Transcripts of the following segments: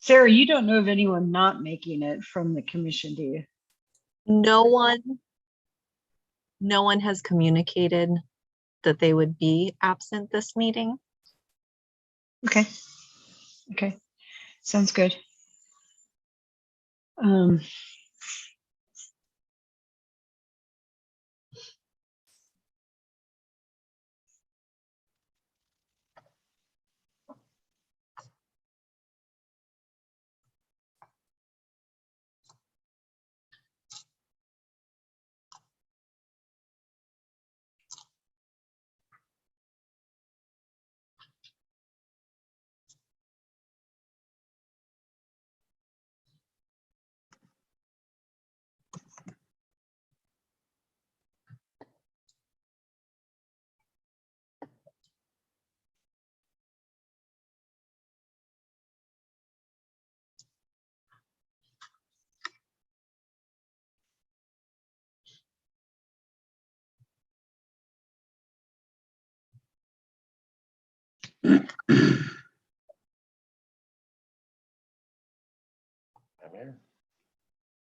Sarah, you don't know of anyone not making it from the commission, do you? No one has communicated that they would be absent this meeting. Okay. Okay. Sounds good.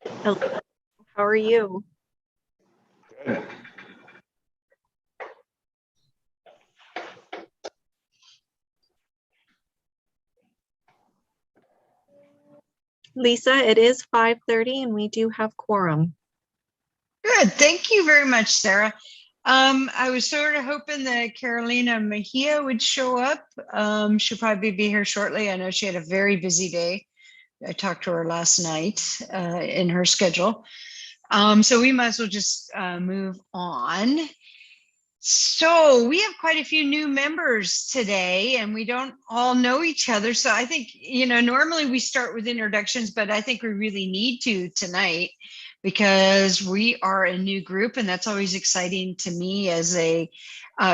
Hello. How are you? Good. Lisa, it is 5:30 and we do have quorum. Good. Thank you very much, Sarah. I was sort of hoping that Carolina Mejia would show up. She'll probably be here shortly. I know she had a very busy day. I talked to her last night in her schedule. So we might as well just move on. So we have quite a few new members today and we don't all know each other. So I think, normally we start with introductions, but I think we really need to tonight because we are a new group and that's always exciting to me as a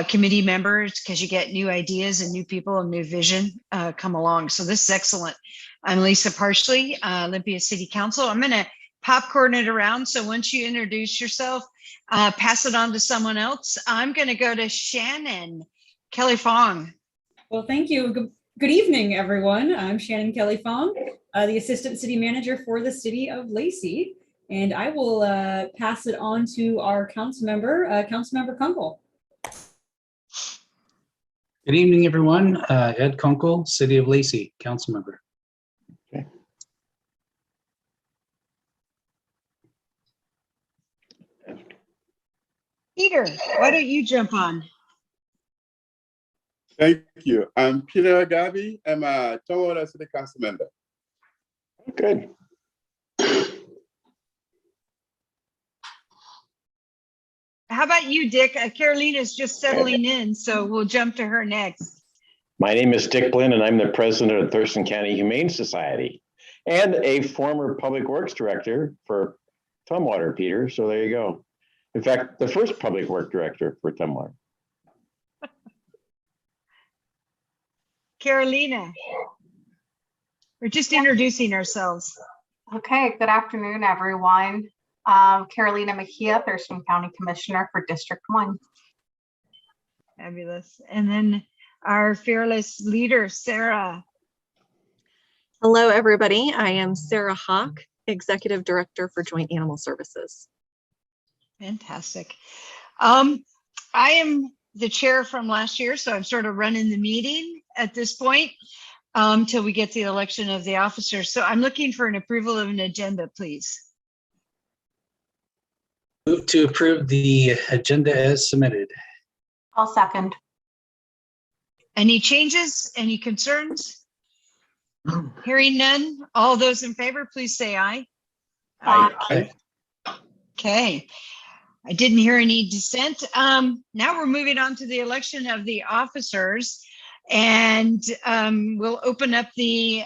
committee member because you get new ideas and new people and new vision come along. So this is excellent. I'm Lisa Parsley, Olympia City Council. I'm going to popcorn it around. So once you introduce yourself, pass it on to someone else. I'm going to go to Shannon Kelly Fong. Well, thank you. Good evening, everyone. I'm Shannon Kelly Fong, the Assistant City Manager for the City of Lacey, and I will pass it on to our council member, Councilmember Kunkel. Good evening, everyone. Ed Kunkel, City of Lacey, Council Member. Okay. Peter, why don't you jump on? Thank you. I'm Peter Agabi. I'm a Tonga City Council member. Good. How about you, Dick? Carolina's just settling in, so we'll jump to her next. My name is Dick Blinn, and I'm the president of Thurston County Humane Society and a former public works director for Tumwater, Peter. So there you go. In fact, the first public work director for Tumwater. Carolina, we're just introducing ourselves. Okay, good afternoon, everyone. Carolina Mejia, Thurston County Commissioner for District 1. Fabulous. And then our fearless leader, Sarah. Hello, everybody. I am Sarah Hawk, Executive Director for Joint Animal Services. Fantastic. I am the chair from last year, so I'm sort of running the meeting at this point till we get the election of the officers. So I'm looking for an approval of an agenda, please. Move to approve the agenda as submitted. I'll second. Any changes? Any concerns? Hearing none. All those in favor, please say aye. Aye. Okay. I didn't hear any dissent. Now we're moving on to the election of the officers, and we'll open up the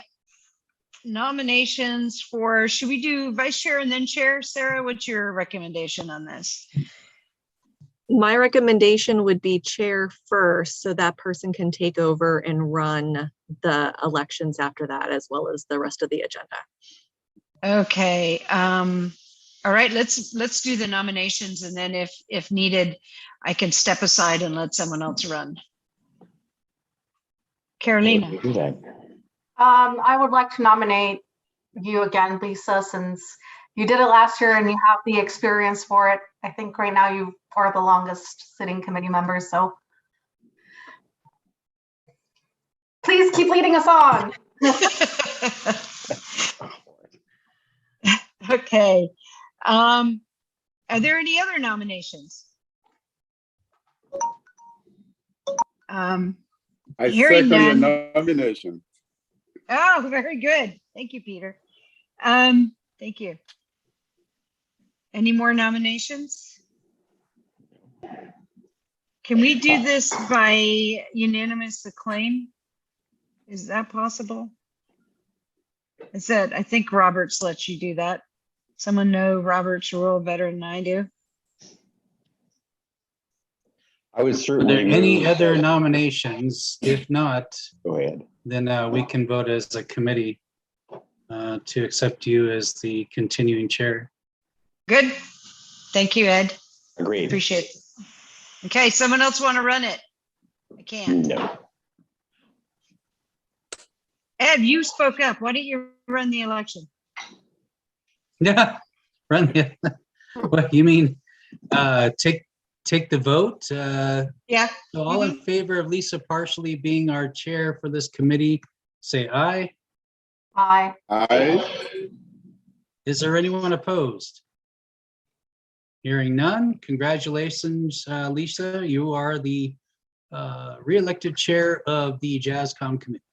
nominations for, should we do vice chair and then chair? Sarah, what's your recommendation on this? My recommendation would be chair first, so that person can take over and run the elections after that, as well as the rest of the agenda. Okay. All right, let's do the nominations, and then if needed, I can step aside and let someone else run. Carolina. Do that. I would like to nominate you again, Lisa, since you did it last year and you have the experience for it. I think right now you are the longest sitting committee member, so please keep leading us on. Okay. Are there any other nominations? I Hearing second none. your nomination. Oh, very good. Thank you, Peter. Thank you. Any more nominations? Can we do this by unanimous acclaim? Is that possible? I think Roberts lets you do that. Someone know Robert's rule better than I do. I would Are certainly there any move. other nominations? If not, Go ahead. then we can vote as a committee to accept you as the continuing chair. Good. Thank you, Ed. Agreed. Appreciate it. Okay, someone else want to run it? I can't. No. Ed, you spoke up. Why don't you run the election? Yeah, run it. What you mean? Take the vote. Yeah. So all in favor of Lisa partially being our chair for this committee, say aye. Aye. Aye. Is there anyone opposed? Hearing none, congratulations, Lisa. You are the re-elected chair of the JASCOM committee.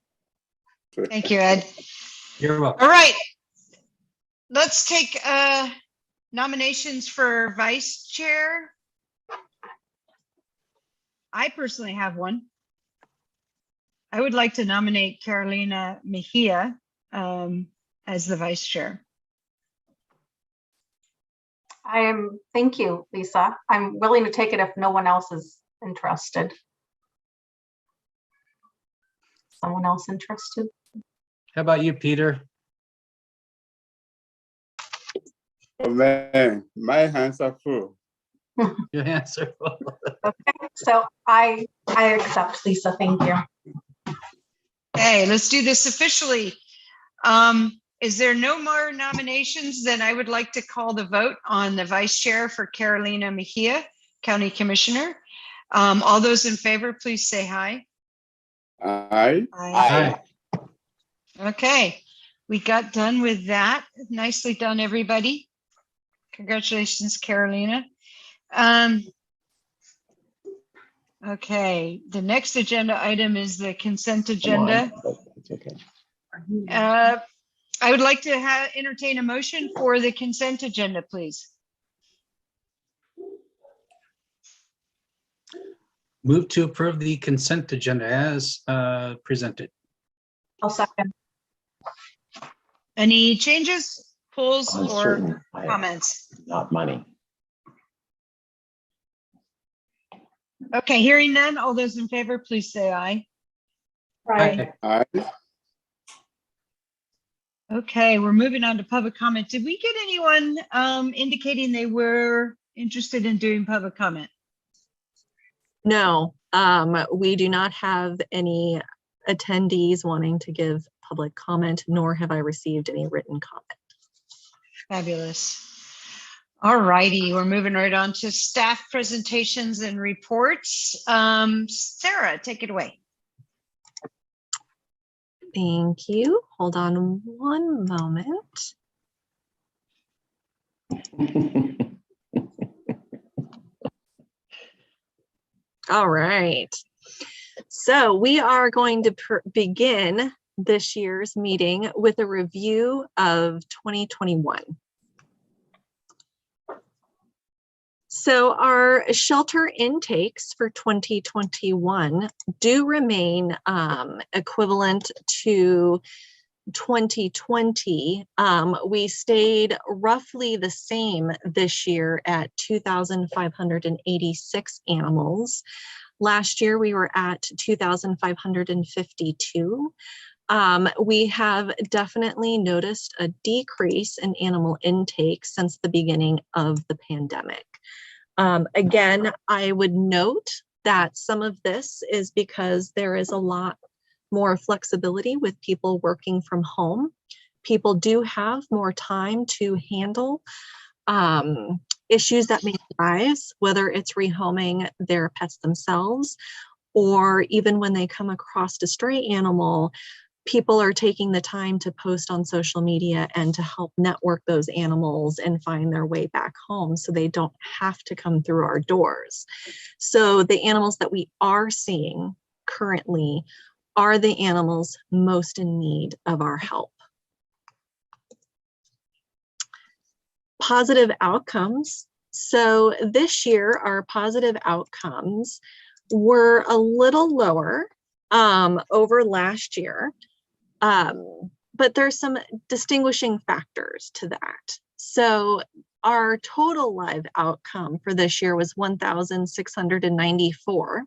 Thank you, Ed. You're welcome. All right. Let's take nominations for vice chair. I personally have one. I would like to nominate Carolina Mejia as the vice chair. Thank you, Lisa. I'm willing to take it if no one else is interested. Someone else interested? How about you, Peter? Oh man, my hands are full. Your answer. Okay, so I accept, Lisa. Thank you. Okay, let's do this officially. Is there no more nominations? Then I would like to call the vote on the vice chair for Carolina Mejia, County Commissioner. All those in favor, please say aye. Aye. Aye. Okay, we got done with that. Nicely done, everybody. Congratulations, Carolina. Okay, the next agenda item is the consent agenda. It's okay. I would like to entertain a motion for the consent agenda, please. Move to approve the consent agenda as presented. I'll second. Any changes, pulls, or Uncertain. comments? Not money. Okay, hearing none, all those in favor, please say aye. Aye. Aye. Okay, we're moving on to public comment. Did we get anyone indicating they were interested in doing public comment? No, we do not have any attendees wanting to give public comment, nor have I received any written comment. Fabulous. All righty, we're moving right on to staff presentations and reports. Sarah, take it away. Thank you. Hold on one moment. All right. So we are going to begin this year's meeting with a review of 2021. So our shelter intakes for 2021 do remain equivalent to 2020. We stayed roughly the same this year at 2,586 animals. Last year we were at 2,552. We have definitely noticed a decrease in animal intake since the beginning of the pandemic. Again, I would note that some of this is because there is a lot more flexibility with people working from home. People do have more time to handle issues that may arise, whether it's rehoming their pets themselves, or even when they come across a stray animal, people are taking the time to post on social media and to help network those animals and find their way back home so they don't have to come through our doors. So the animals that we are seeing currently are the animals most in need of our help. Positive outcomes. So this year, our positive outcomes were a little lower over last year, but there's some distinguishing factors to that. So our total live outcome for this year was 1,694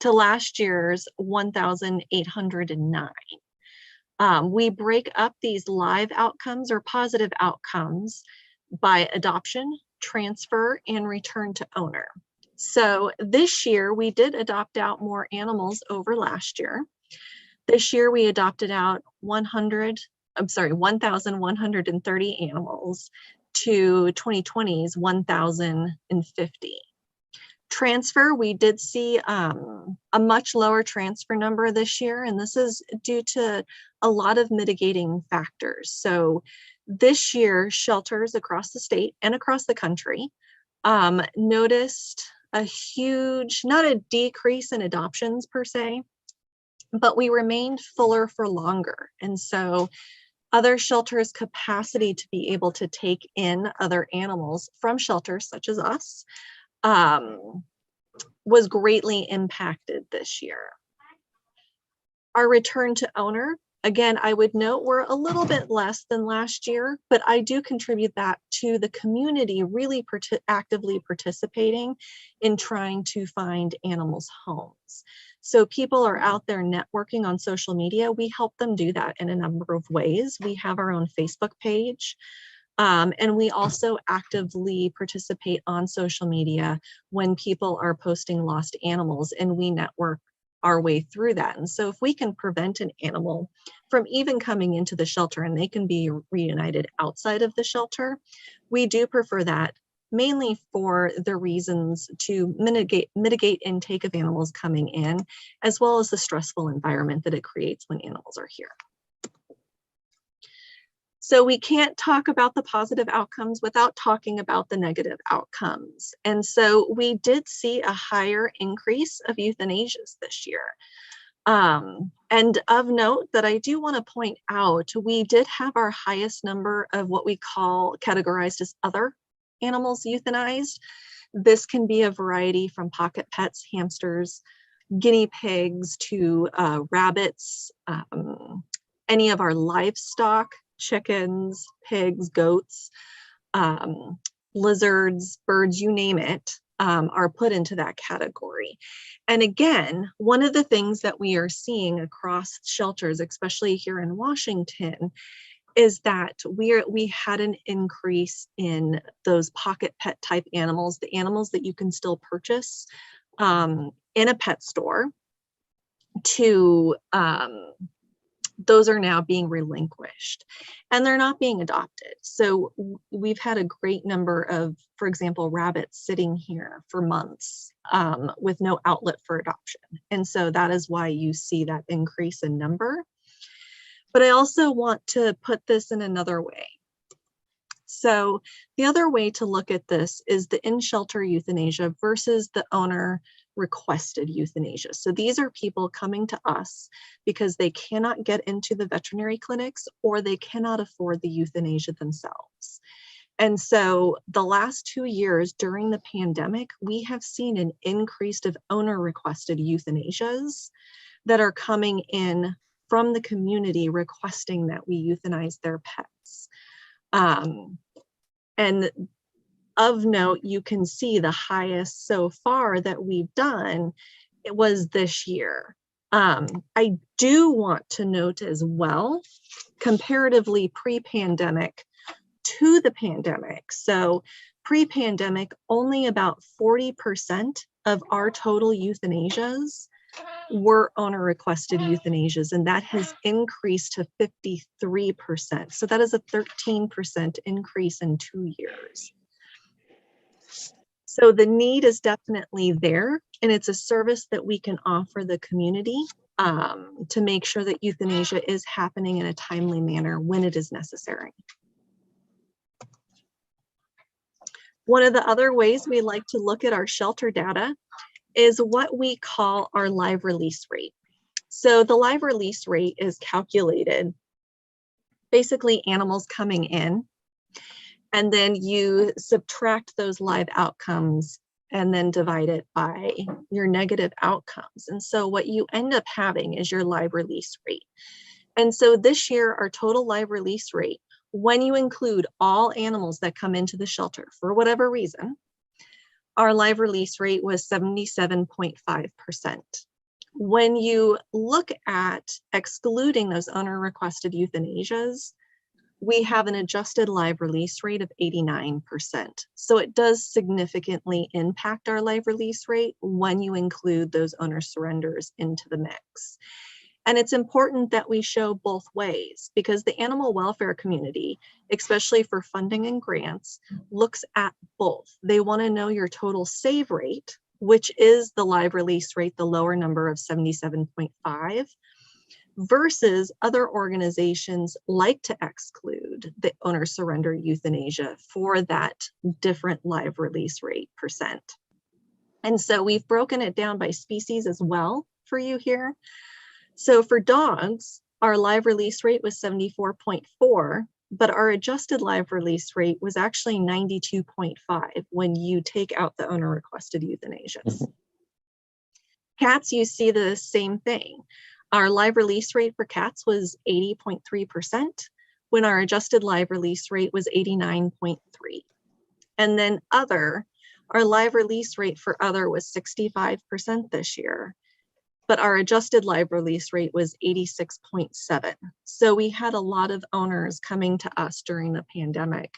to last year's 1,809. We break up these live outcomes or positive outcomes by adoption, transfer, and return to owner. So this year we did adopt out more animals over last year. This year we adopted out 1,130 animals to 2020's 1,050. Transfer, we did see a much lower transfer number this year, and this is due to a lot of mitigating factors. So this year, shelters across the state and across the country noticed a huge, not a decrease in adoptions per se, but we remained fuller for longer. And so other shelters' capacity to be able to take in other animals from shelters such as us was greatly impacted this year. Our return to owner, again, I would note we're a little bit less than last year, but I do contribute that to the community really actively participating in trying to find animals homes. So people are out there networking on social media. We help them do that in a number of ways. We have our own Facebook page. And we also actively participate on social media when people are posting lost animals, and we network our way through that. And so if we can prevent an animal from even coming into the shelter and they can be reunited outside of the shelter, we do prefer that, mainly for the reasons to mitigate intake of animals coming in, as well as the stressful environment that it creates when animals are here. So we can't talk about the positive outcomes without talking about the negative outcomes. And so we did see a higher increase of euthanasias this year. And of note that I do want to point out, we did have our highest number of what we call categorized as other animals euthanized. This can be a variety from pocket pets, hamsters, guinea pigs, to rabbits, any of our livestock, chickens, pigs, goats, lizards, birds, you name it, are put into that category. And again, one of the things that we are seeing across shelters, especially here in Washington, is that we had an increase in those pocket pet type animals, the animals that you can still purchase in a pet store, to those are now being relinquished and they're not being adopted. So we've had a great number of, for example, rabbits sitting here for months with no outlet for adoption. And so that is why you see that increase in number. But I also want to put this in another way. So the other way to look at this is the in-shelter euthanasia versus the owner requested euthanasia. So these are people coming to us because they cannot get into the veterinary clinics or they cannot afford the euthanasia themselves. And so the last 2 years during the pandemic, we have seen an increase of owner requested euthanasias that are coming in from the community requesting that we euthanize their pets. And of note, you can see the highest so far that we've done, it was this year. I do want to note as well, comparatively pre-pandemic to the pandemic. So pre-pandemic, only about 40% of our total euthanasias were owner requested euthanasias, and that has increased to 53%. So that is a 13% increase in 2 years. So the need is definitely there, and it's a service that we can offer the community to make sure that euthanasia is happening in a timely manner when it is necessary. One of the other ways we like to look at our shelter data is what we call our live release rate. So the live release rate is calculated, basically animals coming in, and then you subtract those live outcomes and then divide it by your negative outcomes. And so what you end up having is your live release rate. And so this year, our total live release rate, when you include all animals that come into the shelter for whatever reason, our live release rate was 77.5%. When you look at excluding those owner requested euthanasias, we have an adjusted live release rate of 89%. So it does significantly impact our live release rate when you include those owner surrenders into the mix. And it's important that we show both ways, because the animal welfare community, especially for funding and grants, looks at both. They want to know your total save rate, which is the live release rate, the lower number of 77.5, versus other organizations like to exclude the owner surrender euthanasia for that different live release rate percent. And so we've broken it down by species as well for you here. So for dogs, our live release rate was 74.4, but our adjusted live release rate was actually 92.5 when you take out the owner requested euthanasias. Cats, you see the same thing. Our live release rate for cats was 80.3%, when our adjusted live release rate was 89.3. And then other, our live release rate for other was 65% this year, but our adjusted live release rate was 86.7. So we had a lot of owners coming to us during the pandemic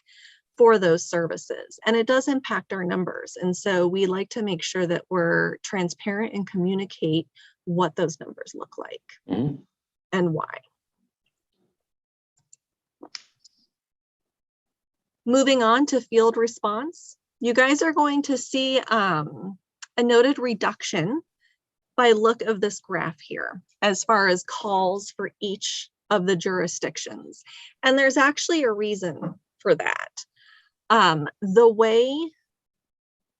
for those services, and it does impact our numbers. And so we like to make sure that we're transparent and communicate what those numbers look like and why. Moving on to field response, you guys are going to see a noted reduction by look of this graph here, as far as calls for each of the jurisdictions. And there's actually a reason for that. The way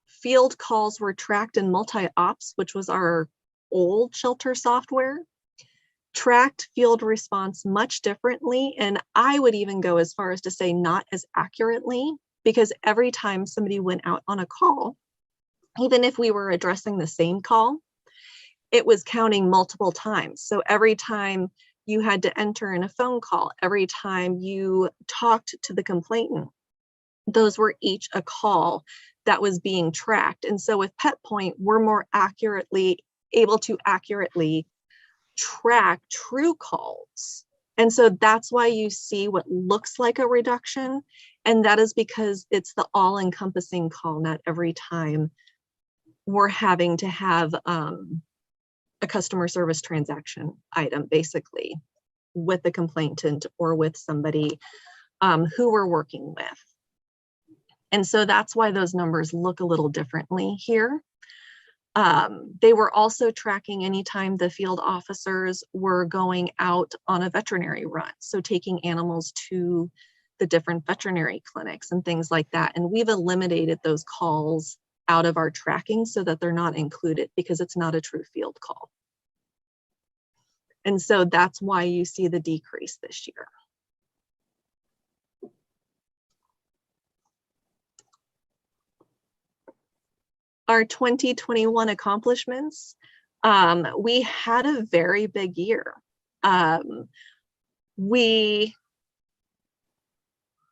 field calls were tracked in multi-ops, which was our old shelter software, tracked field response much differently. And I would even go as far as to say not as accurately, because every time somebody went out on a call, even if we were addressing the same call, it was counting multiple times. So every time you had to enter in a phone call, every time you talked to the complainant, those were each a call that was being tracked. And so with PetPoint, we're more accurately able to accurately track true calls. And so that's why you see what looks like a reduction. And that is because it's the all-encompassing call. Not every time we're having to have a customer service transaction item, basically, with the complainant or with somebody who we're working with. And so that's why those numbers look a little differently here. They were also tracking anytime the field officers were going out on a veterinary run, so taking animals to the different veterinary clinics and things like that. And we've eliminated those calls out of our tracking so that they're not included, because it's not a true field call. And so that's why you see the decrease this year. Our 2021 accomplishments, we had a very big year. We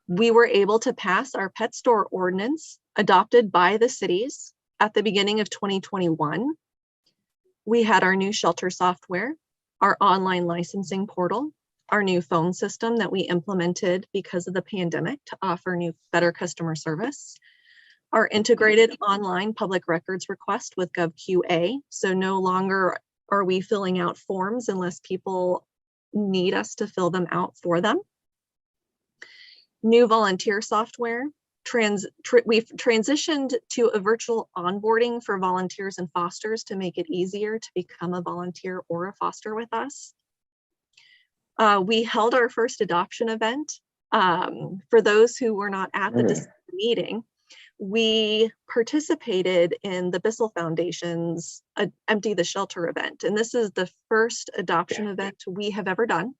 were able to pass our pet store ordinance adopted by the cities at the beginning of 2021. We had our new shelter software, our online licensing portal, our new phone system that we implemented because of the pandemic to offer better customer service, our integrated online public records request with GovQA. So no longer are we filling out forms unless people need us to fill them out for them. New volunteer software. We've transitioned to a virtual onboarding for volunteers and fosters to make it easier to become a volunteer or a foster with us. We held our first adoption event. For those who were not at the meeting, we participated in the Bissell Foundation's Empty the Shelter event. And this is the first adoption event we have ever done.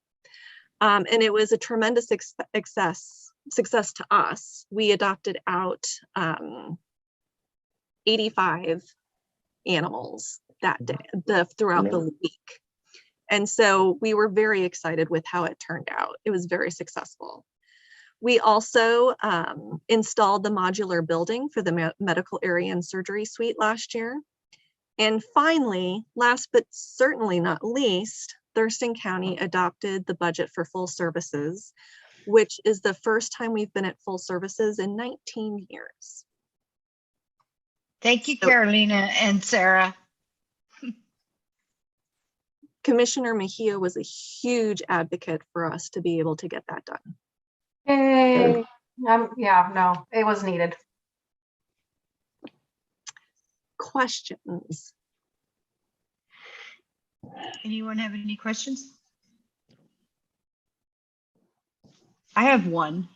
And it was a tremendous success to us. We adopted out 85 animals that day, throughout the week. And so we were very excited with how it turned out. It was very successful. We also installed the modular building for the medical area and surgery suite last year. And finally, last but certainly not least, Thurston County adopted the budget for full services, which is the first time we've been at full services in 19 years. Thank you, Carolina and Sarah. Commissioner Mejia was a huge advocate for us to be able to get that done. Hey, yeah, no, it was needed. Questions? Anyone have any questions? I have one.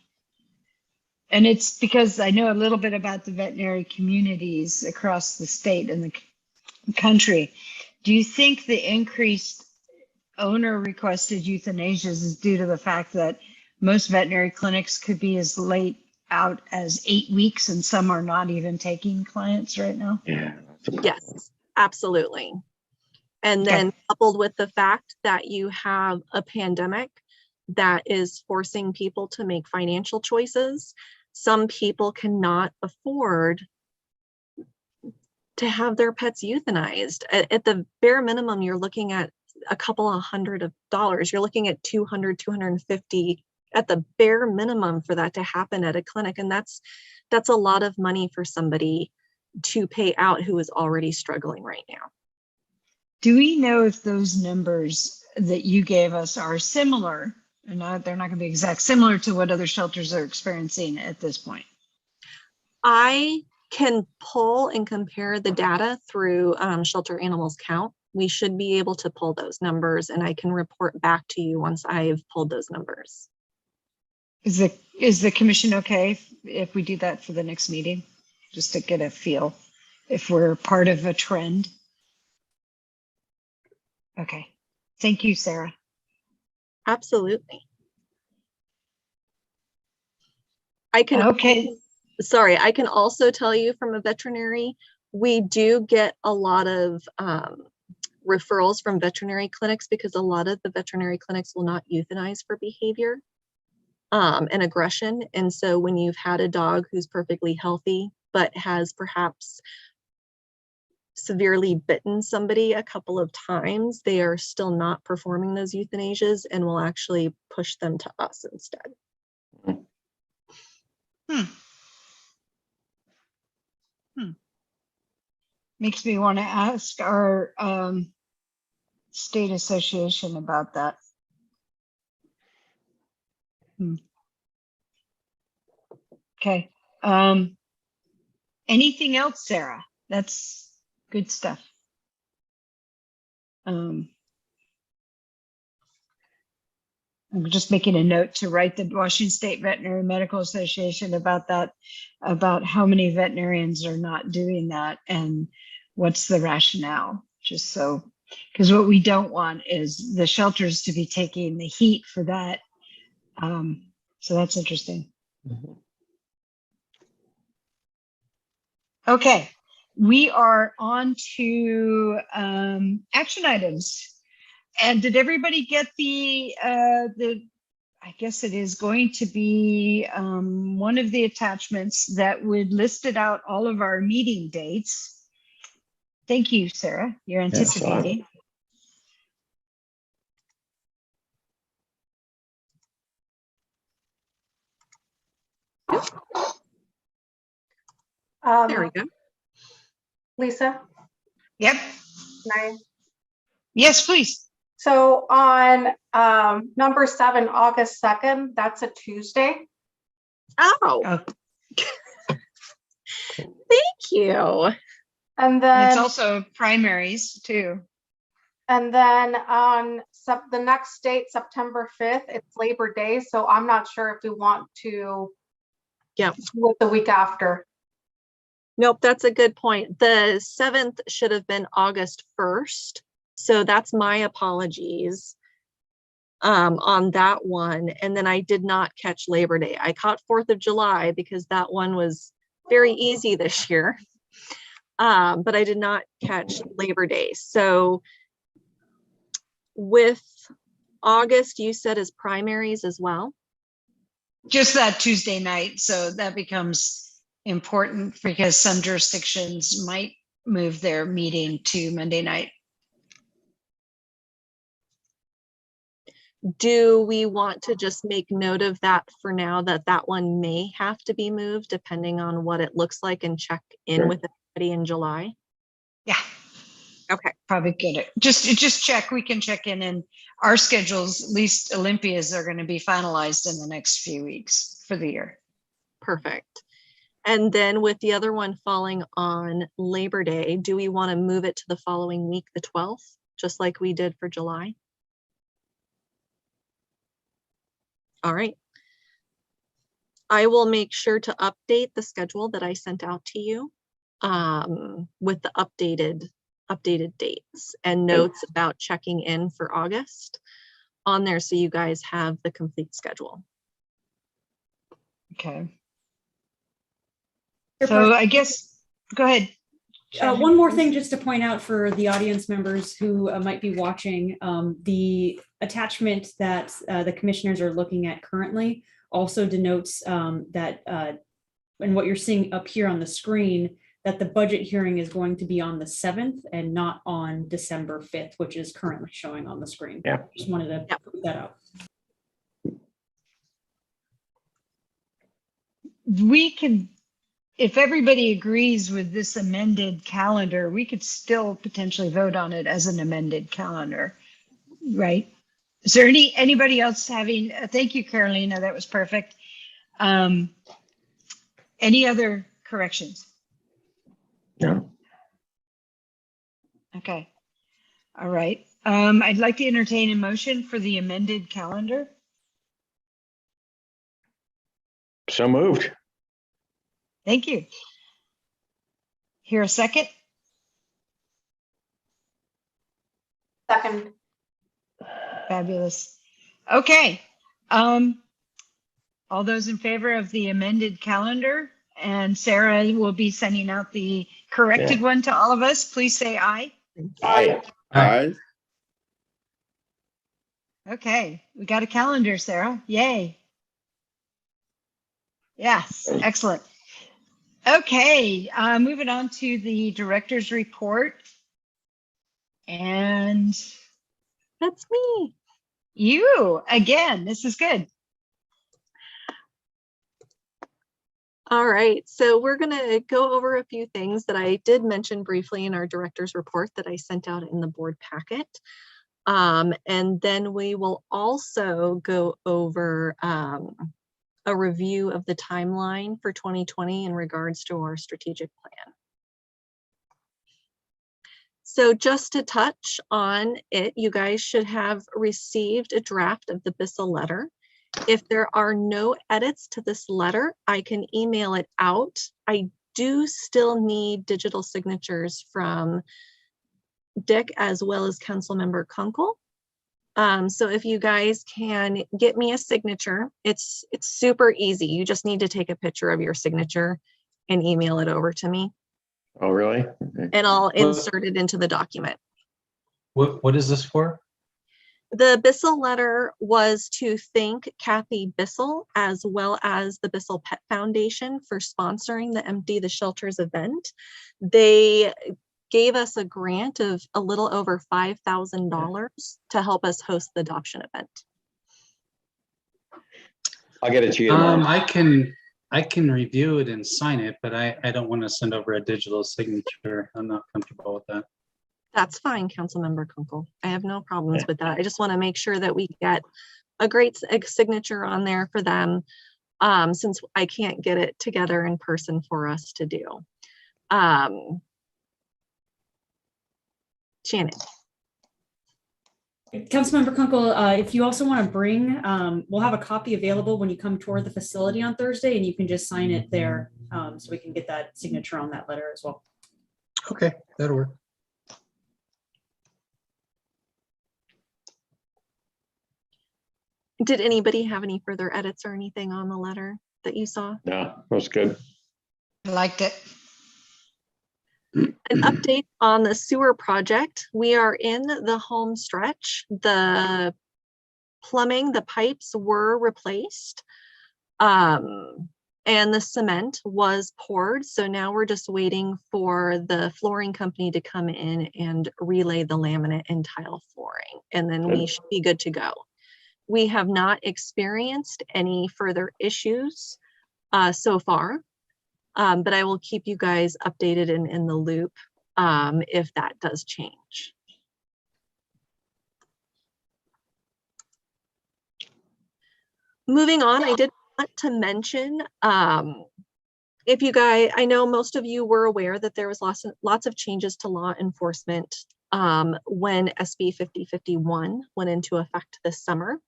And it's because I know a little bit about the veterinary communities across the state and the country. Do you think the increased owner requested euthanasias is due to the fact that most veterinary clinics could be as late out as 8 weeks and some are not even taking clients right now? Yeah. Yes, absolutely. And then coupled with the fact that you have a pandemic that is forcing people to make financial choices, some people cannot afford to have their pets euthanized. At the bare minimum, you're looking at a couple of $100s. You're looking at $200, $250 at the bare minimum for that to happen at a clinic. And that's a lot of money for somebody to pay out who is already struggling right now. Do we know if those numbers that you gave us are similar? They're not going to be exact, similar to what other shelters are experiencing at this point? I can pull and compare the data through Shelter Animals Count. We should be able to pull those numbers, and I can report back to you once I've pulled those numbers. Is the commission okay if we do that for the next meeting, just to get a feel if we're part of a trend? Okay, thank you, Sarah. Absolutely. I can I can also tell you from a veterinary, we do get a lot of referrals from veterinary clinics because a lot of the veterinary clinics will not euthanize for behavior and aggression. And so when you've had a dog who's perfectly healthy, but has perhaps severely bitten somebody a couple of times, they are still not performing those euthanasias and will actually push them to us instead. Makes me want to ask our state association about that. Okay. Anything else, Sarah? That's good stuff. I'm just making a note to write the Washington State Veterinary Medical Association about that, about how many veterinarians are not doing that and what's the rationale, just so, because what we don't want is the shelters to be taking the heat for that. So that's interesting. Okay, we are on to action items. And did everybody get the I guess it is going to be one of the attachments that would listed out all of our meeting dates. Thank you, Sarah. You're anticipating. There we go. Lisa? Yep. Can I Yes, please. So on number 7, August 2nd, that's a Tuesday. Oh, Oh, thank you. And and then it's also primaries too. on the next date, September 5th, it's Labor Day. So I'm not sure if we want to Yep. do it the week after. Nope, that's a good point. The 7th should have been August 1st. So that's my apologies on that one. And then I did not catch Labor Day. I caught 4th of July because that one was very easy this year. But I did not catch Labor Day. So with August, you said as primaries as well? Just that Tuesday night. So that becomes important because some jurisdictions might move their meeting to Monday night. Do we want to just make note of that for now, that that one may have to be moved depending on what it looks like, and check in Sure. with everybody in July? Yeah. Okay. Probably good. Just check. We can check in, and our schedules, at least Olympia's, are going to be finalized in the next few weeks for the year. Perfect. And then with the other one falling on Labor Day, do we want to move it to the following week, the 12th, just like we did for July? All right. I will make sure to update the schedule that I sent out to you with the updated dates and notes about checking in for August on there, so you guys have the complete schedule. Okay. So I guess, go ahead. One more thing just to point out for the audience members who might be watching, the attachment that the commissioners are looking at currently also denotes that, and what you're seeing up here on the screen, that the budget hearing is going to be on the 7th and not on December 5th, which is currently showing on the screen. Yeah. Just wanted to put that out. We can, if everybody agrees with this amended calendar, we could still potentially vote on it as an amended calendar, right? Is there anybody else having, thank you, Carolina, that was perfect. Any other corrections? No. Okay. All right. I'd like to entertain a motion for the amended calendar. So moved. Thank you. Here a second? Second. Fabulous. Okay. All those in favor of the amended calendar, and Sarah will be sending out the corrected one to all of us, please say aye. Aye. Aye. Okay, we got a calendar, Sarah. Yay. Yes, excellent. Okay, moving on to the director's report. And That's me. you again, this is good. All right, so we're going to go over a few things that I did mention briefly in our director's report that I sent out in the board packet. And then we will also go over a review of the timeline for 2020 in regards to our strategic plan. So just to touch on it, you guys should have received a draft of the Bissell letter. If there are no edits to this letter, I can email it out. I do still need digital signatures from Dick as well as Councilmember Kunkel. So if you guys can get me a signature, it's super easy. You just need to take a picture of your signature and email it over to me, Oh, really? Okay. and I'll insert it into the document. What is this for? The Bissell letter was to thank Kathy Bissell as well as the Bissell Pet Foundation for sponsoring the Empty the Shelters event. They gave us a grant of a little over $5,000 to help us host the adoption event. I'll get it to you tomorrow. I can review it and sign it, but I don't want to send over a digital signature. I'm not comfortable with that. That's fine, Councilmember Kunkel. I have no problems with that. I just want to make sure that we get a great signature on there for them, since I can't get it together in person for us to do. Shannon. Councilmember Kunkel, if you also want to bring, we'll have a copy available when you come toward the facility on Thursday, and you can just sign it there, so we can get that signature on that letter as well. Okay, that'll work. Did anybody have any further edits or anything on the letter that you saw? No, that's good. I liked it. An update on the sewer project. We are in the home stretch. The plumbing, the pipes were replaced. And the cement was poured. So now we're just waiting for the flooring company to come in and relay the laminate and tile flooring. And then we should be good to go. We have not experienced any further issues so far, but I will keep you guys updated and in the loop if that does change. Moving on, I did want to mention, if you guys, I know most of you were aware that there was lots of changes to law enforcement when SB 5051 went into effect this summer.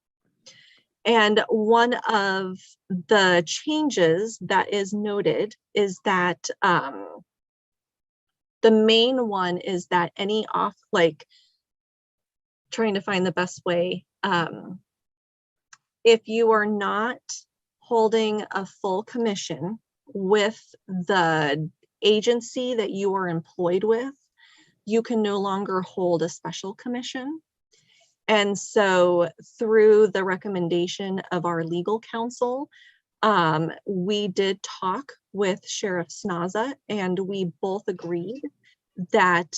And one of the changes that is noted is that the main one is that any trying to find the best way, if you are not holding a full commission with the agency that you are employed with, you can no longer hold a special commission. And so through the recommendation of our legal counsel, we did talk with Sheriff Snaza, and we both agreed that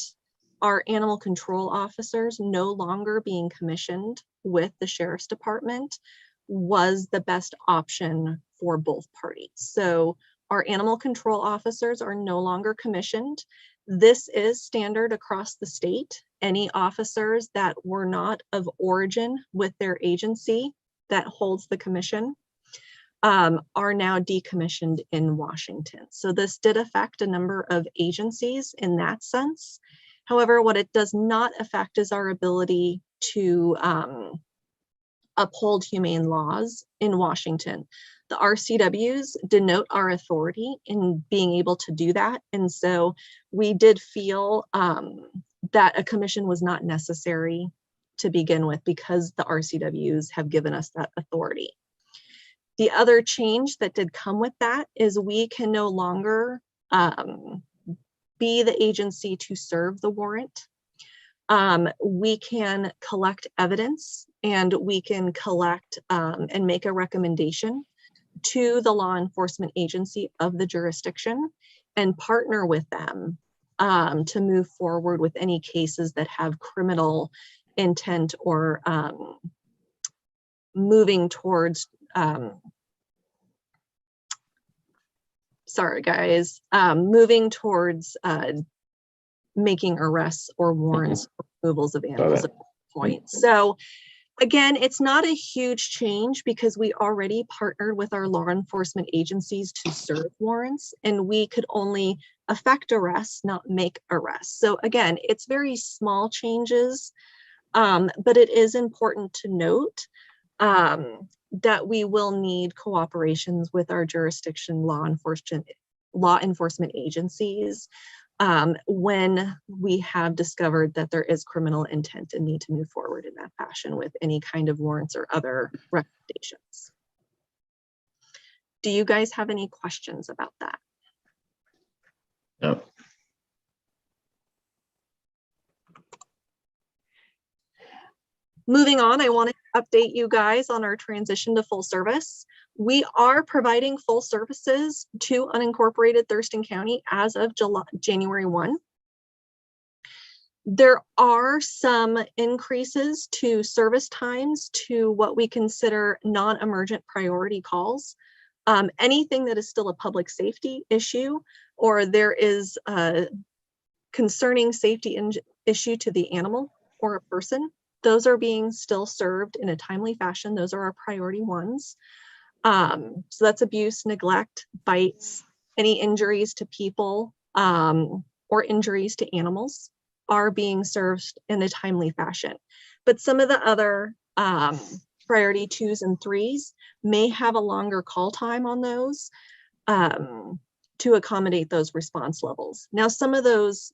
our animal control officers no longer being commissioned with the Sheriff's Department was the best option for both parties. So our animal control officers are no longer commissioned. This is standard across the state. Any officers that were not of origin with their agency that holds the commission are now decommissioned in Washington. So this did affect a number of agencies in that sense. However, what it does not affect is our ability to uphold humane laws in Washington. The RCWs denote our authority in being able to do that. And so we did feel that a commission was not necessary to begin with because the RCWs have given us that authority. The other change that did come with that is we can no longer be the agency to serve the warrant. We can collect evidence, and we can collect and make a recommendation to the law enforcement agency of the jurisdiction and partner with them to move forward with any cases that have criminal intent or moving towards moving towards making arrests or warrants or removals of animals at this point. So again, it's not a huge change because we already partnered with our law enforcement agencies to serve warrants, and we could only effect arrests, not make arrests. So again, it's very small changes, but it is important to note that we will need cooperations with our jurisdiction law enforcement agencies when we have discovered that there is criminal intent and need to move forward in that fashion with any kind of warrants or other recommendations. Do you guys have any questions about that? No. Moving on, I want to update you guys on our transition to full service. We are providing full services to unincorporated Thurston County as of January 1. There are some increases to service times to what we consider non-emergent priority calls. Anything that is still a public safety issue, or there is concerning safety issue to the animal or a person, those are being still served in a timely fashion. Those are our priority ones. So that's abuse, neglect, bites, any injuries to people, or injuries to animals are being served in a timely fashion. But some of the other priority 2s and 3s may have a longer call time on those to accommodate those response levels. Now, some of those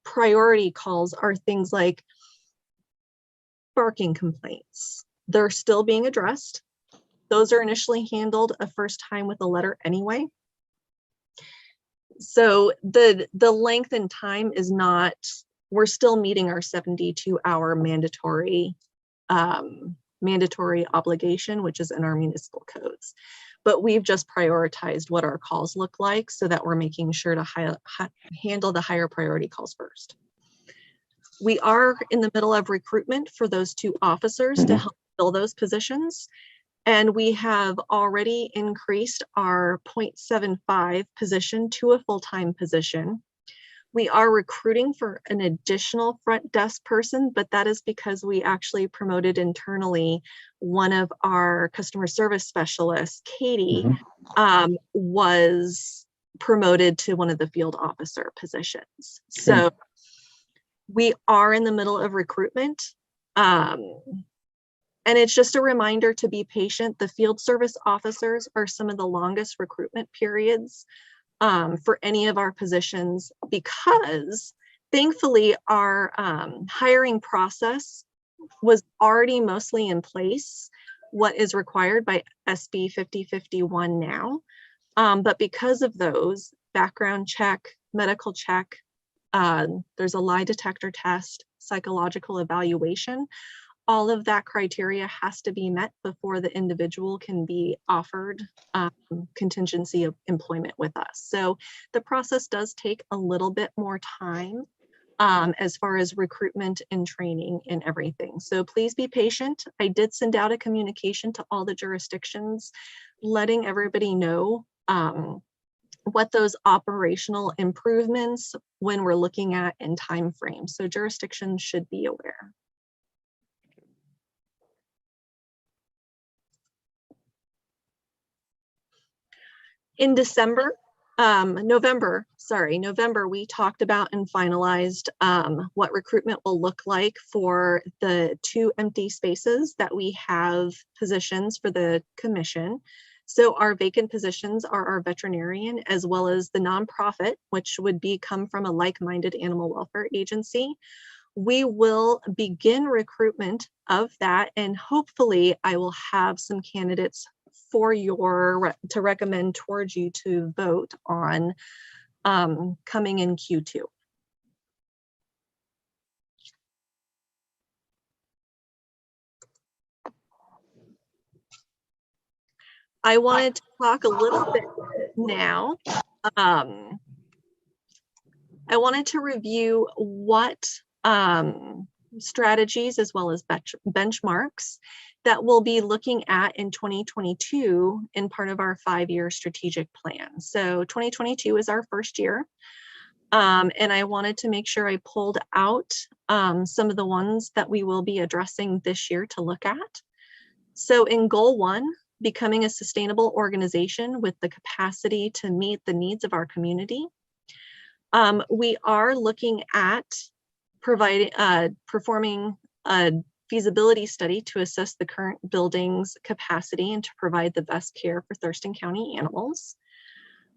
priority calls are things like barking complaints. They're still being addressed. Those are initially handled a first time with a letter anyway. So the length and time is not, we're still meeting our 72-hour mandatory obligation, which is in our municipal codes. But we've just prioritized what our calls look like so that we're making sure to handle the higher priority calls first. We are in the middle of recruitment for those 2 officers to help fill those positions. And we have already increased our 0.75 position to a full-time position. We are recruiting for an additional front desk person, but that is because we actually promoted internally one of our customer service specialists, Katie, was promoted to one of the field officer positions. So we are in the middle of recruitment. And it's just a reminder to be patient. The field service officers are some of the longest recruitment periods for any of our positions, because thankfully our hiring process was already mostly in place, what is required by SB 5051 now. But because of those, background check, medical check, there's a lie detector test, psychological evaluation, all of that criteria has to be met before the individual can be offered contingency of employment with us. So the process does take a little bit more time as far as recruitment and training and everything. So please be patient. I did send out a communication to all the jurisdictions, letting everybody know what those operational improvements when we're looking at in time frames. So jurisdictions should be aware. In November, we talked about and finalized what recruitment will look like for the 2 empty spaces that we have positions for the commission. So our vacant positions are our veterinarian, as well as the nonprofit, which would come from a like-minded animal welfare agency. We will begin recruitment of that, and hopefully I will have some candidates for to recommend towards you to vote on coming in Q2. I wanted to talk a little bit now. I wanted to review what strategies as well as benchmarks that we'll be looking at in 2022 in part of our 5-year strategic plan. So 2022 is our first year. And I wanted to make sure I pulled out some of the ones that we will be addressing this year to look at. So in goal 1, becoming a sustainable organization with the capacity to meet the needs of our community. We are looking at performing a feasibility study to assess the current building's capacity and to provide the best care for Thurston County animals,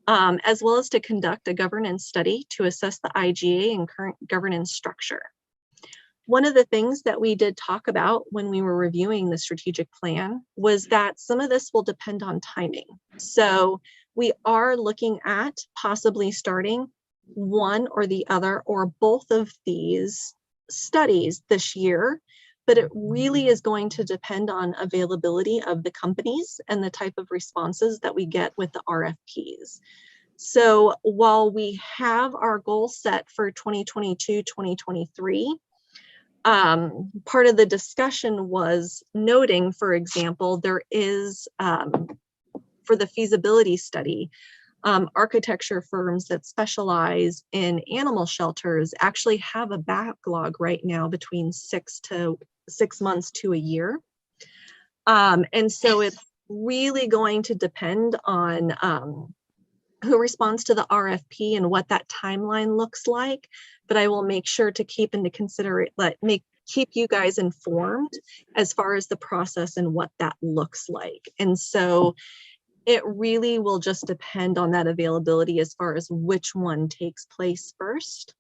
as well as to conduct a governance study to assess the IGA and current governance structure. One of the things that we did talk about when we were reviewing the strategic plan was that some of this will depend on timing. So we are looking at possibly starting one or the other or both of these studies this year, but it really is going to depend on availability of the companies and the type of responses that we get with the RFPs. So while we have our goal set for 2022, 2023, part of the discussion was noting, for example, there is, for the feasibility study, architecture firms that specialize in animal shelters actually have a backlog right now between 6 months to a year. And so it's really going to depend on who responds to the RFP and what that timeline looks like. But I will make sure to keep into consideration, keep you guys informed as far as the process and what that looks like. And so it really will just depend on that availability as far as which one takes place first.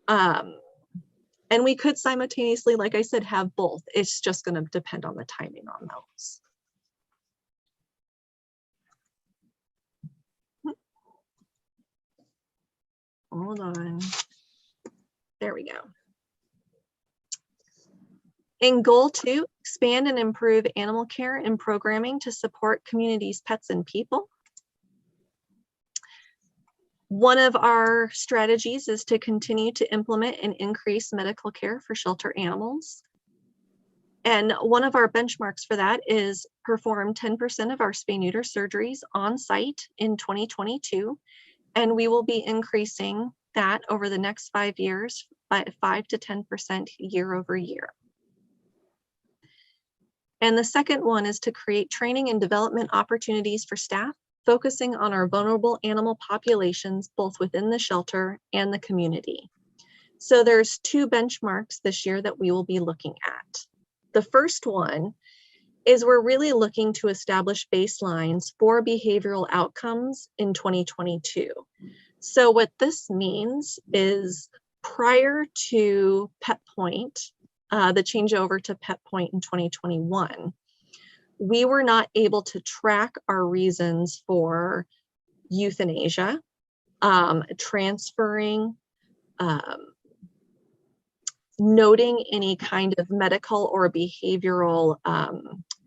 And we could simultaneously, like I said, have both. It's just going to depend on the timing on those. Hold on. There we go. In goal 2, expand and improve animal care and programming to support communities, pets, and people. One of our strategies is to continue to implement and increase medical care for shelter animals. And one of our benchmarks for that is perform 10% of our spay-neuter surgeries on site in 2022. And we will be increasing that over the next 5 years by 5 to 10% year over year. And the second one is to create training and development opportunities for staff, focusing on our vulnerable animal populations, both within the shelter and the community. So there's 2 benchmarks this year that we will be looking at. The first one is we're really looking to establish baselines for behavioral outcomes in 2022. So what this means is prior to Pet Point, the changeover to Pet Point in 2021, we were not able to track our reasons for euthanasia, transferring, noting any kind of medical or behavioral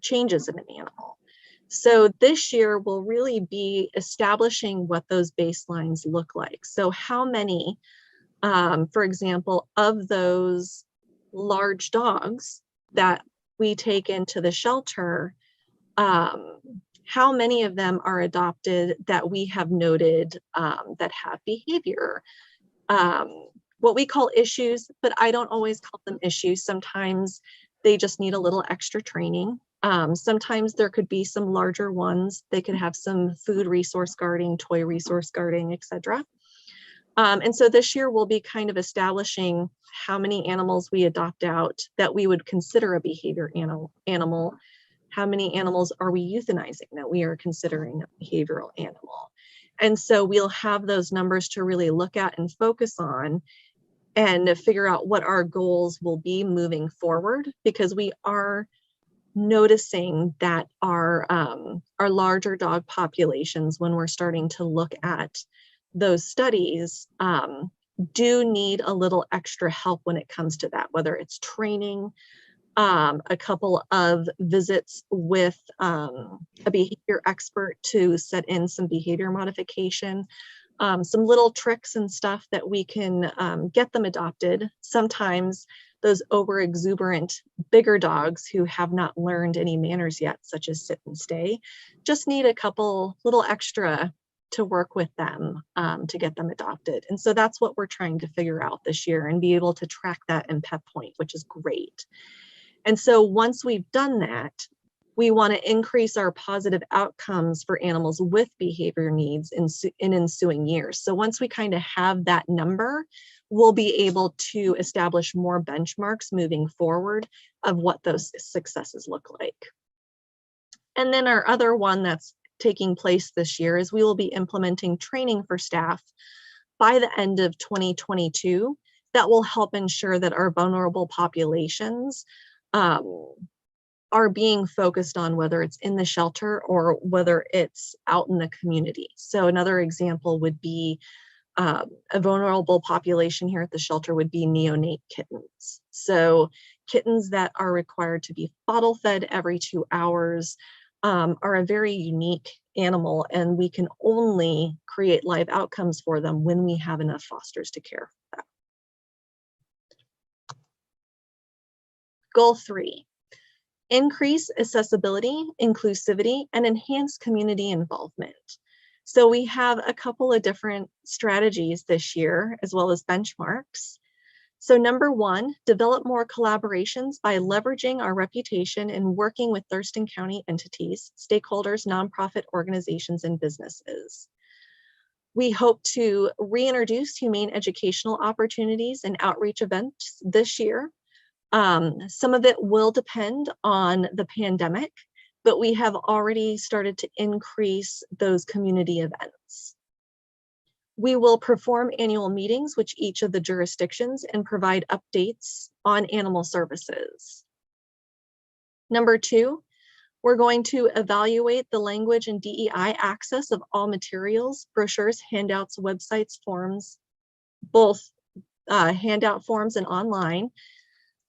changes in an animal. So this year will really be establishing what those baselines look like. So how many, for example, of those large dogs that we take into the shelter, how many of them are adopted that we have noted that have behavior, what we call issues, but I don't always call them issues. Sometimes they just need a little extra training. Sometimes there could be some larger ones. They could have some food resource guarding, toy resource guarding, etc. And so this year we'll be kind of establishing how many animals we adopt out that we would consider a behavior animal. How many animals are we euthanizing that we are considering a behavioral animal? And so we'll have those numbers to really look at and focus on and figure out what our goals will be moving forward, because we are noticing that our larger dog populations, when we're starting to look at those studies, do need a little extra help when it comes to that, whether it's training, a couple of visits with a behavior expert to set in some behavior modification, some little tricks and stuff that we can get them adopted. Sometimes those over exuberant bigger dogs who have not learned any manners yet, such as sit and stay, just need a couple little extra to work with them to get them adopted. And so that's what we're trying to figure out this year and be able to track that in Pet Point, which is great. And so once we've done that, we want to increase our positive outcomes for animals with behavior needs in ensuing years. So once we kind of have that number, we'll be able to establish more benchmarks moving forward of what those successes look like. And then our other one that's taking place this year is we will be implementing training for staff by the end of 2022 that will help ensure that our vulnerable populations are being focused on, whether it's in the shelter or whether it's out in the community. So another example would be a vulnerable population here at the shelter would be neonate kittens. So kittens that are required to be bottle fed every 2 hours are a very unique animal, and we can only create live outcomes for them when we have enough fosters to care for them. Goal 3, increase accessibility, inclusivity, and enhance community involvement. So we have a couple of different strategies this year, as well as benchmarks. So number one, develop more collaborations by leveraging our reputation and working with Thurston County entities, stakeholders, nonprofit organizations, and businesses. We hope to reintroduce humane educational opportunities and outreach events this year. Some of it will depend on the pandemic, but we have already started to increase those community events. We will perform annual meetings with each of the jurisdictions and provide updates on animal services. Number two, we're going to evaluate the language and DEI access of all materials, brochures, handouts, websites, forms, both handout forms and online.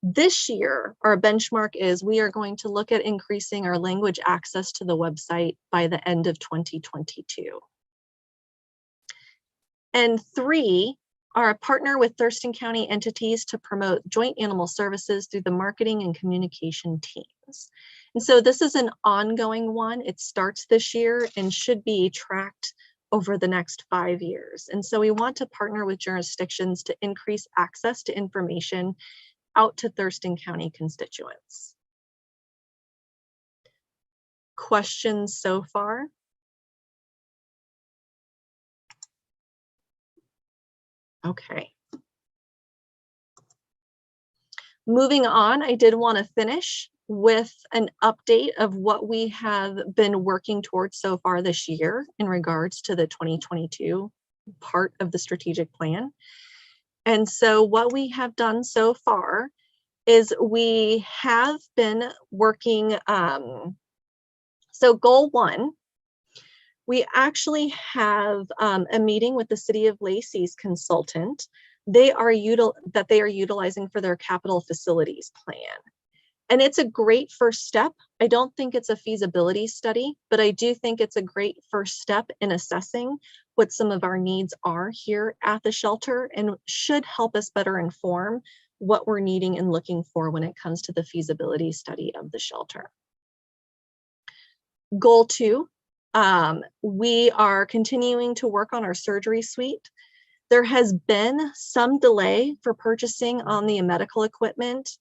This year, our benchmark is we are going to look at increasing our language access to the website by the end of 2022. And three, are partner with Thurston County entities to promote joint animal services through the marketing and communication teams. And so this is an ongoing one. It starts this year and should be tracked over the next 5 years. And so we want to partner with jurisdictions to increase access to information out to Thurston County constituents. Questions so far? Okay. Moving on, I did want to finish with an update of what we have been working towards so far this year in regards to the 2022 part of the strategic plan. And so what we have done so far is we have been working, so goal one, we actually have a meeting with the City of Lacey's consultant that they are utilizing for their capital facilities plan. And it's a great first step. I don't think it's a feasibility study, but I do think it's a great first step in assessing what some of our needs are here at the shelter and should help us better inform what we're needing and looking for when it comes to the feasibility study of the shelter. Goal two, we are continuing to work on our surgery suite. There has been some delay for purchasing on the medical equipment,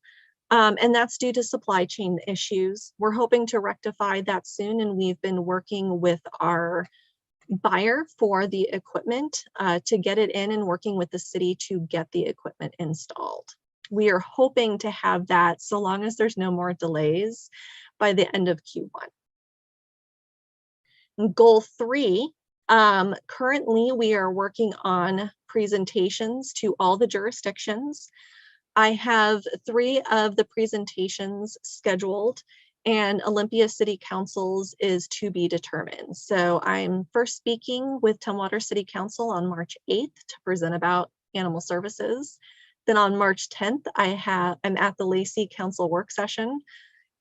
and that's due to supply chain issues. We're hoping to rectify that soon, and we've been working with our buyer for the equipment to get it in and working with the city to get the equipment installed. We are hoping to have that, so long as there's no more delays, by the end of Q1. Goal three, currently we are working on presentations to all the jurisdictions. I have 3 of the presentations scheduled, and Olympia City Council's is to be determined. So I'm first speaking with Tumwater City Council on March 8th to present about animal services. Then on March 10th, I'm at the Lacey Council work session.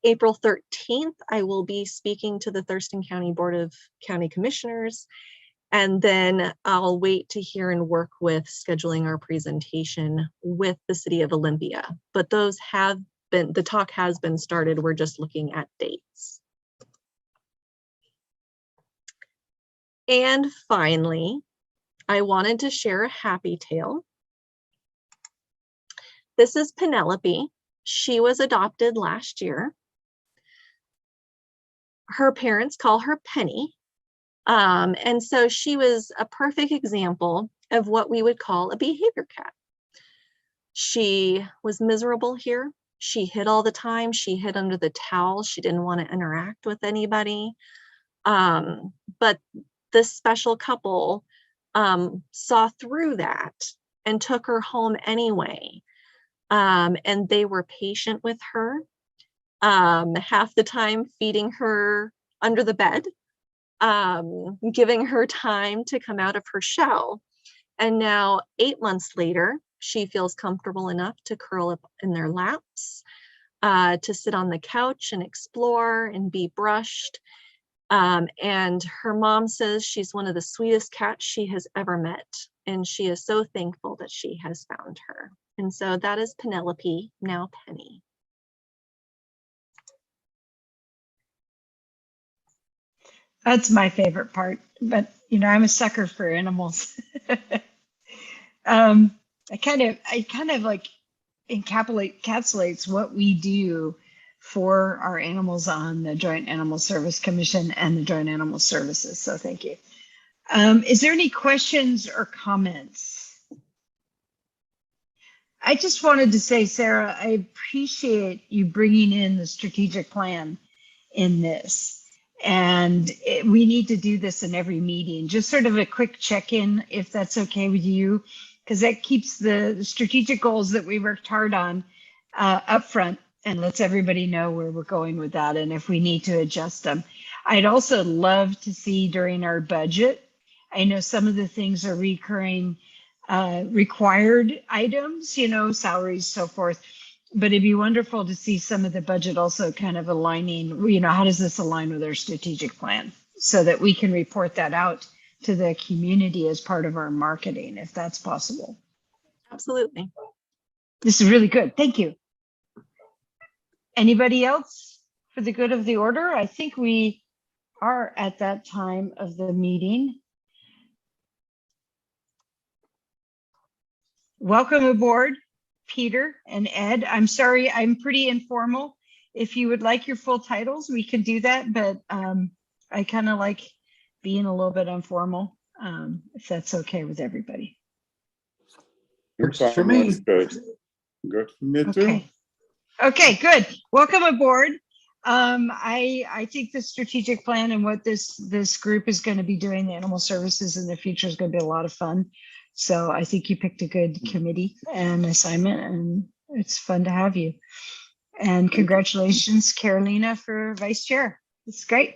April 13th, I will be speaking to the Thurston County Board of County Commissioners, and then I'll wait to hear and work with scheduling our presentation with the City of Olympia. But those have been, the talk has been started. We're just looking at dates. And finally, I wanted to share a happy tale. This is Penelope. She was adopted last year. Her parents call her Penny. And so she was a perfect example of what we would call a behavior cat. She was miserable here. She hid all the time. She hid under the towel. She didn't want to interact with anybody. But this special couple saw through that and took her home anyway. And they were patient with her, half the time feeding her under the bed, giving her time to come out of her shell. And now 8 months later, she feels comfortable enough to curl up in their laps, to sit on the couch and explore and be brushed. And her mom says she's one of the sweetest cats she has ever met. And she is so thankful that she has found her. And so that is Penelope, now Penny. That's my favorite part, but I'm a sucker for animals. I kind of like encapsulates what we do for our animals on the Joint Animal Service Commission and the Joint Animal Services. So thank you. Is there any questions or comments? I just wanted to say, Sarah, I appreciate you bringing in the strategic plan in this. And we need to do this in every meeting, just sort of a quick check-in, if that's okay with you, because that keeps the strategic goals that we worked hard on up front and lets everybody know where we're going with that and if we need to adjust them. I'd also love to see during our budget, I know some of the things are recurring required items, salaries, so forth. But it'd be wonderful to see some of the budget also kind of aligning, how does this align with our strategic plan so that we can report that out to the community as part of our marketing, if that's possible. Absolutely. This is really good. Thank you. Anybody else for the good of the order? I think we are at that time of the meeting. Welcome aboard, Peter and Ed. I'm sorry, I'm pretty informal. If you would like your full titles, we can do that, but I kind of like being a little bit informal, if that's okay with everybody. Works for me. Good. Good for me too. Okay. Okay, good. Welcome aboard. I think the strategic plan and what this group is going to be doing, the animal services in the future, is going to be a lot of fun. So I think you picked a good committee and assignment, and it's fun to have you. And congratulations, Carolina, for vice chair. It's great.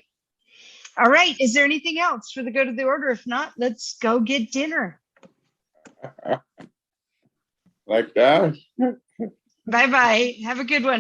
All right. Is there anything else for the good of the order? If not, let's go get dinner. Like that? Bye-bye. Have a good one.